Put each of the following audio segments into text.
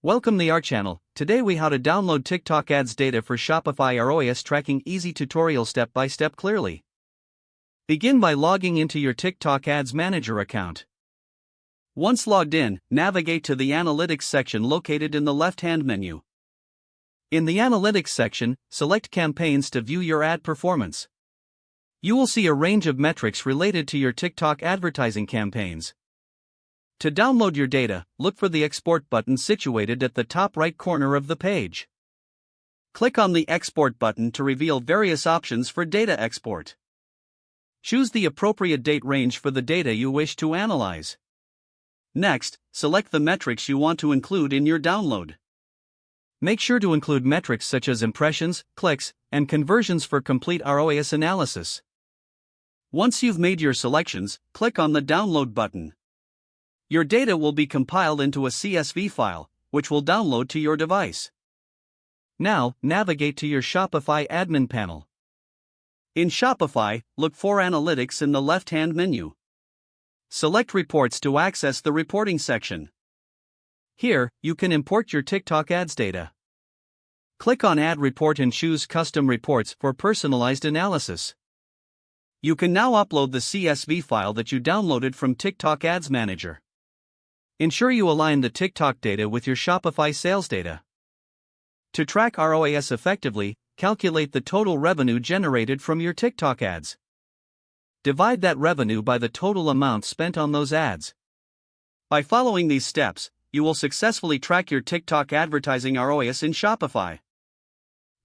Welcome to our channel. Today we how to download TikTok ads data for Shopify ROAS tracking easy tutorial step by step clearly. Begin by logging into your TikTok ads manager account. Once logged in, navigate to the analytics section located in the left-hand menu. In the analytics section, select campaigns to view your ad performance. You will see a range of metrics related to your TikTok advertising campaigns. To download your data, look for the Export button situated at the top right corner of the page. Click on the Export button to reveal various options for data export. Choose the appropriate date range for the data you wish to analyze. Next, select the metrics you want to include in your download. Make sure to include metrics such as impressions, clicks, and conversions for complete ROAS analysis. Once you've made your selections, click on the Download button. Your data will be compiled into a CSV file, which will download to your device. Now, navigate to your Shopify admin panel. In Shopify, look for Analytics in the left-hand menu. Select Reports to access the reporting section. Here, you can import your TikTok ads data. Click on Add Report and choose Custom Reports for personalized analysis. You can now upload the CSV file that you downloaded from TikTok Ads Manager. Ensure you align the TikTok data with your Shopify sales data. To track ROAS effectively, calculate the total revenue generated from your TikTok ads. Divide that revenue by the total amount spent on those ads. By following these steps, you will successfully track your TikTok advertising ROAS in Shopify.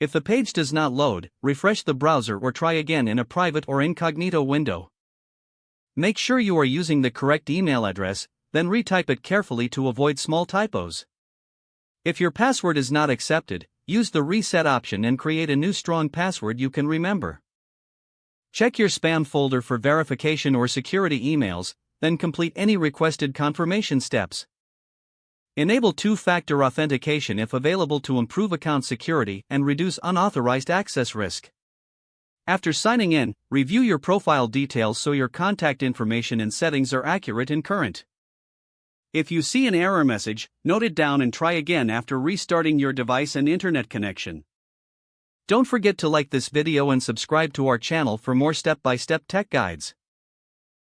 If the page does not load, refresh the browser or try again in a private or incognito window. Make sure you are using the correct email address, then retype it carefully to avoid small typos. If your password is not accepted, use the reset option and create a new strong password you can remember. Check your spam folder for verification or security emails, then complete any requested confirmation steps. Enable two-factor authentication if available to improve account security and reduce unauthorized access risk. After signing in, review your profile details so your contact information and settings are accurate and current. If you see an error message, note it down and try again after restarting your device and internet connection. Don't forget to like this video and subscribe to our channel for more step-by-step tech guides.